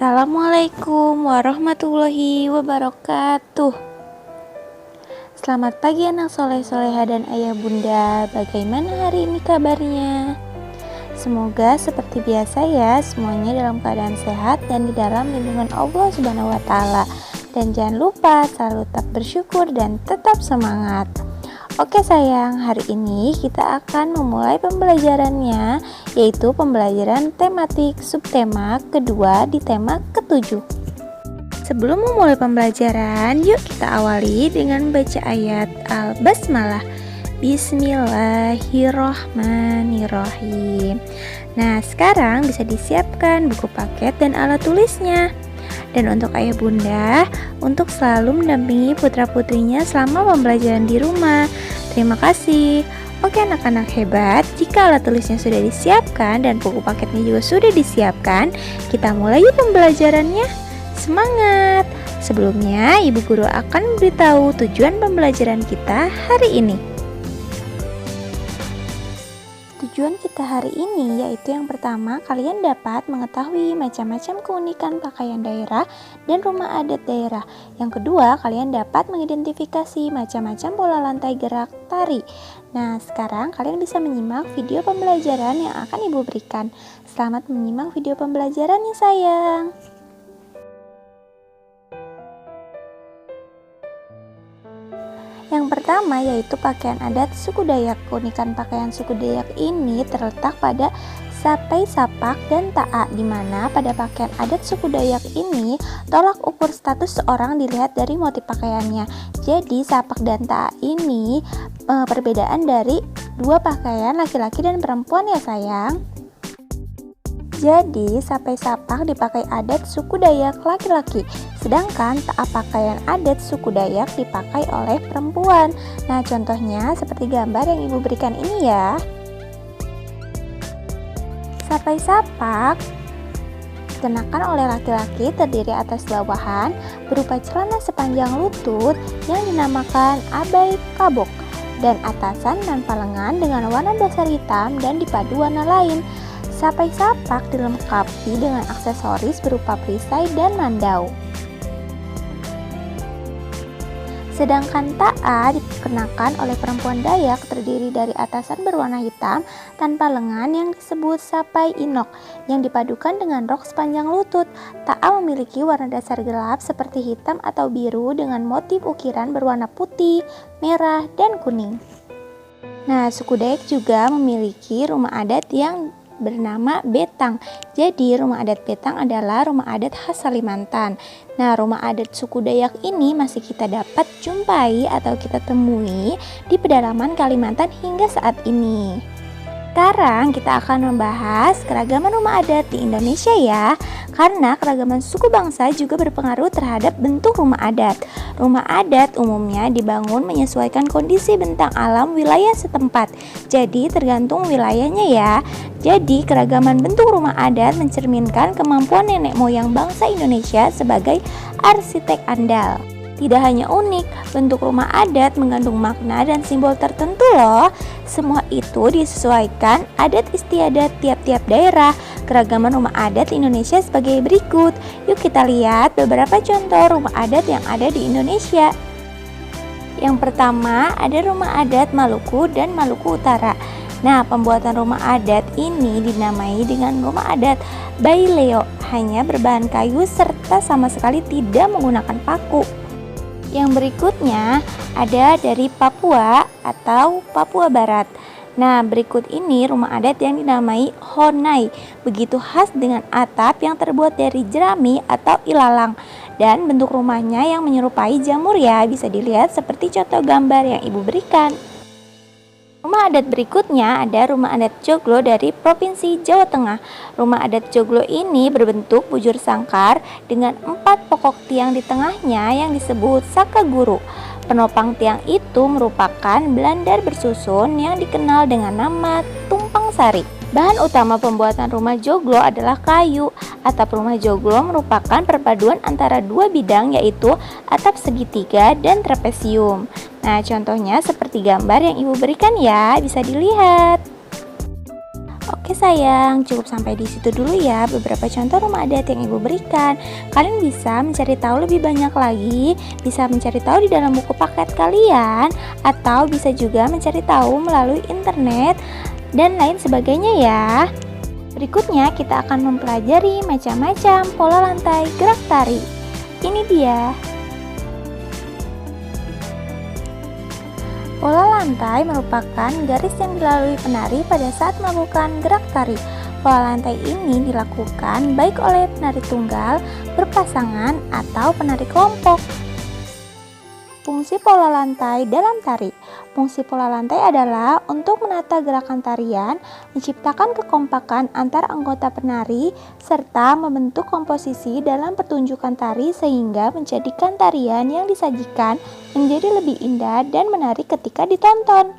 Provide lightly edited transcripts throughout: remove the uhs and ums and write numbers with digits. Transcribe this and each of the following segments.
Assalamualaikum warahmatullahi wabarakatuh. Selamat pagi anak soleh-soleha dan ayah bunda. Bagaimana hari ini kabarnya? Semoga seperti biasa ya, semuanya dalam keadaan sehat dan di dalam lindungan Allah Subhanahu wa taala. Dan jangan lupa selalu tetap bersyukur dan tetap semangat. Oke sayang, hari ini kita akan memulai pembelajarannya, yaitu pembelajaran tematik subtema kedua di tema ke-7. Sebelum memulai pembelajaran, yuk kita awali dengan baca ayat Al-Basmalah. Bismillahirrohmanirrohim. Nah, sekarang bisa disiapkan buku paket dan alat tulisnya. Dan untuk ayah bunda, untuk selalu mendampingi putra-putrinya selama pembelajaran di rumah. Terima kasih. Oke anak-anak hebat, jika alat tulisnya sudah disiapkan dan buku paketnya juga sudah disiapkan, kita mulai yuk pembelajarannya. Semangat! Sebelumnya, ibu guru akan memberitahu tujuan pembelajaran kita hari ini. Tujuan kita hari ini yaitu yang pertama, kalian dapat mengetahui macam-macam keunikan pakaian daerah dan rumah adat daerah. Yang kedua, kalian dapat mengidentifikasi macam-macam pola lantai gerak tari. Nah, sekarang kalian bisa menyimak video pembelajaran yang akan ibu berikan. Selamat menyimak video pembelajaran ya sayang. Yang pertama yaitu pakaian adat suku Dayak. Keunikan pakaian suku Dayak ini terletak pada sapai, sapak, dan ta'a, di mana pada pakaian adat suku Dayak ini tolak ukur status seorang dilihat dari motif pakaiannya. Jadi sapak dan ta'a ini perbedaan dari dua pakaian laki-laki dan perempuan ya sayang. Jadi sapai sapak dipakai adat suku Dayak laki-laki, sedangkan ta'a pakaian adat suku Dayak dipakai oleh perempuan. Nah, contohnya seperti gambar yang ibu berikan ini ya. Sapai sapak dikenakan oleh laki-laki terdiri atas bawahan berupa celana sepanjang lutut yang dinamakan abai kabok, dan atasan tanpa lengan dengan warna dasar hitam dan dipadu warna lain. Sapai sapak dilengkapi dengan aksesoris berupa perisai dan mandau. Sedangkan ta'a dikenakan oleh perempuan Dayak terdiri dari atasan berwarna hitam tanpa lengan yang disebut sapai inok yang dipadukan dengan rok sepanjang lutut. Ta'a memiliki warna dasar gelap seperti hitam atau biru dengan motif ukiran berwarna putih, merah, dan kuning. Nah, suku Dayak juga memiliki rumah adat yang bernama Betang. Jadi rumah adat Betang adalah rumah adat khas Kalimantan. Nah, rumah adat suku Dayak ini masih kita dapat jumpai atau kita temui di pedalaman Kalimantan hingga saat ini. Sekarang kita akan membahas keragaman rumah adat di Indonesia ya, karena keragaman suku bangsa juga berpengaruh terhadap bentuk rumah adat. Rumah adat umumnya dibangun menyesuaikan kondisi bentang alam wilayah setempat, jadi tergantung wilayahnya ya. Jadi keragaman bentuk rumah adat mencerminkan kemampuan nenek moyang bangsa Indonesia sebagai arsitek andal. Tidak hanya unik, bentuk rumah adat mengandung makna dan simbol tertentu loh. Semua itu disesuaikan adat istiadat tiap-tiap daerah. Keragaman rumah adat Indonesia sebagai berikut. Yuk kita lihat beberapa contoh rumah adat yang ada di Indonesia. Yang pertama ada rumah adat Maluku dan Maluku Utara. Nah, pembuatan rumah adat ini dinamai dengan rumah adat Baileo, hanya berbahan kayu serta sama sekali tidak menggunakan paku. Yang berikutnya ada dari Papua atau Papua Barat. Nah, berikut ini rumah adat yang dinamai Honai, begitu khas dengan atap yang terbuat dari jerami atau ilalang, dan bentuk rumahnya yang menyerupai jamur ya, bisa dilihat seperti contoh gambar yang ibu berikan. Rumah adat berikutnya ada rumah adat Joglo dari Provinsi Jawa Tengah. Rumah adat Joglo ini berbentuk bujur sangkar dengan 4 pokok tiang di tengahnya yang disebut saka guru. Penopang tiang itu merupakan belandar bersusun yang dikenal dengan nama tumpang sari. Bahan utama pembuatan rumah joglo adalah kayu. Atap rumah joglo merupakan perpaduan antara dua bidang, yaitu atap segitiga dan trapesium. Nah, contohnya seperti gambar yang ibu berikan ya, bisa dilihat. Oke sayang, cukup sampai di situ dulu ya beberapa contoh rumah adat yang ibu berikan. Kalian bisa mencari tahu lebih banyak lagi, bisa mencari tahu di dalam buku paket kalian, atau bisa juga mencari tahu melalui internet dan lain sebagainya ya. Berikutnya kita akan mempelajari macam-macam pola lantai gerak tari. Ini dia. Pola lantai merupakan garis yang dilalui penari pada saat melakukan gerak tari. Pola lantai ini dilakukan baik oleh penari tunggal, berpasangan, atau penari kelompok. Fungsi pola lantai dalam tari. Fungsi pola lantai adalah untuk menata gerakan tarian, menciptakan kekompakan antar anggota penari, serta membentuk komposisi dalam pertunjukan tari sehingga menjadikan tarian yang disajikan menjadi lebih indah dan menarik ketika ditonton.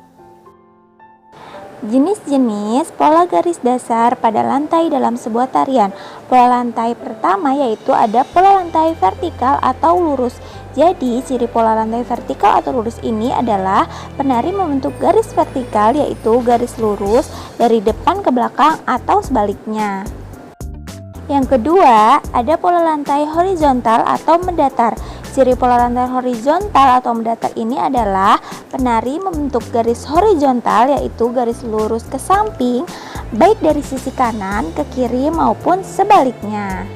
Jenis-jenis pola garis dasar pada lantai dalam sebuah tarian. Pola lantai pertama yaitu ada pola lantai vertikal atau lurus. Jadi, ciri pola lantai vertikal atau lurus ini adalah penari membentuk garis vertikal yaitu garis lurus dari depan ke belakang atau sebaliknya. Yang kedua, ada pola lantai horizontal atau mendatar. Ciri pola lantai horizontal atau mendatar ini adalah penari membentuk garis horizontal yaitu garis lurus ke samping baik dari sisi kanan ke kiri maupun sebaliknya.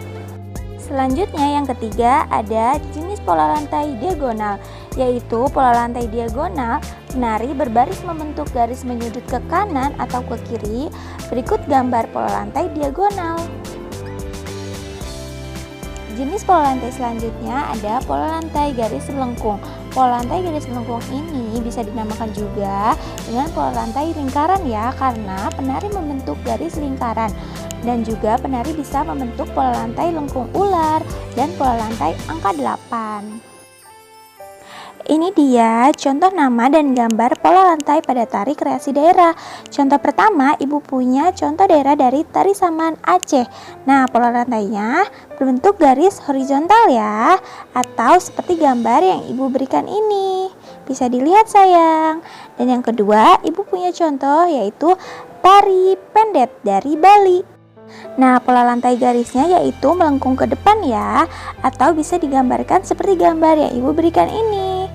Selanjutnya yang ketiga ada jenis pola lantai diagonal, yaitu pola lantai diagonal penari berbaris membentuk garis menyudut ke kanan atau ke kiri. Berikut gambar pola lantai diagonal. Jenis pola lantai selanjutnya ada pola lantai garis melengkung. Pola lantai garis melengkung ini bisa dinamakan juga dengan pola lantai lingkaran ya, karena penari membentuk garis lingkaran. Dan juga penari bisa membentuk pola lantai lengkung ular dan pola lantai angka 8. Ini dia contoh nama dan gambar pola lantai pada tari kreasi daerah. Contoh pertama, ibu punya contoh daerah dari tari Saman Aceh. Nah, pola lantainya berbentuk garis horizontal ya, atau seperti gambar yang ibu berikan ini. Bisa dilihat sayang. Dan yang kedua, ibu punya contoh yaitu tari pendet dari Bali. Nah, pola lantai garisnya yaitu melengkung ke depan ya, atau bisa digambarkan seperti gambar yang ibu berikan ini.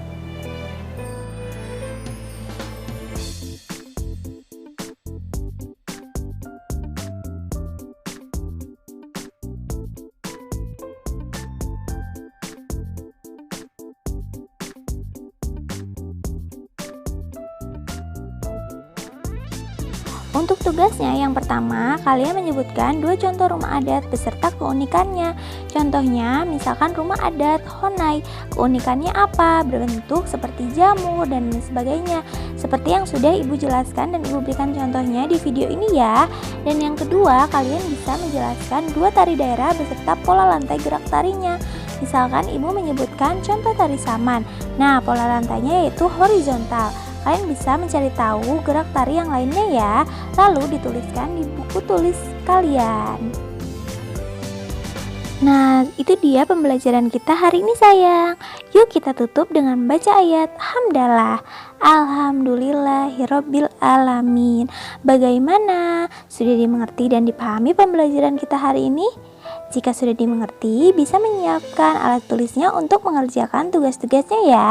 Untuk tugasnya yang pertama, kalian menyebutkan 2 contoh rumah adat beserta keunikannya. Contohnya, misalkan rumah adat Honai. Keunikannya apa? Berbentuk seperti jamur dan sebagainya. Seperti yang sudah ibu jelaskan dan ibu berikan contohnya di video ini ya. Dan yang kedua, kalian bisa menjelaskan 2 tari daerah beserta pola lantai gerak tarinya. Misalkan ibu menyebutkan contoh tari Saman. Nah, pola lantainya yaitu horizontal. Kalian bisa mencari tahu gerak tari yang lainnya ya, lalu dituliskan di buku tulis kalian. Nah, itu dia pembelajaran kita hari ini sayang. Yuk kita tutup dengan membaca ayat Hamdalah. Alhamdulillahirabbil alamin. Bagaimana? Sudah dimengerti dan dipahami pembelajaran kita hari ini? Jika sudah dimengerti, bisa menyiapkan alat tulisnya untuk mengerjakan tugas-tugasnya ya.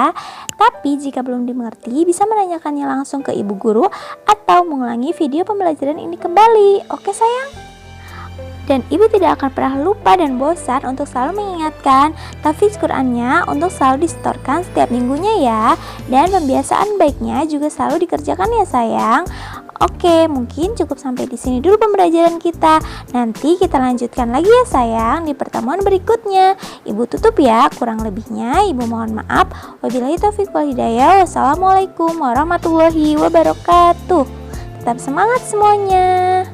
Tapi jika belum dimengerti, bisa menanyakannya langsung ke ibu guru atau mengulangi video pembelajaran ini kembali. Oke sayang? Dan ibu tidak akan pernah lupa dan bosan untuk selalu mengingatkan tahfiz Qur'annya untuk selalu disetorkan setiap minggunya ya. Dan pembiasaan baiknya juga selalu dikerjakan ya sayang. Oke, mungkin cukup sampai di sini dulu pembelajaran kita. Nanti kita lanjutkan lagi ya sayang di pertemuan berikutnya. Ibu tutup ya, kurang lebihnya ibu mohon maaf. Wabillahi taufiq wal hidayah. Wassalamualaikum warahmatullahi wabarakatuh. Tetap semangat semuanya.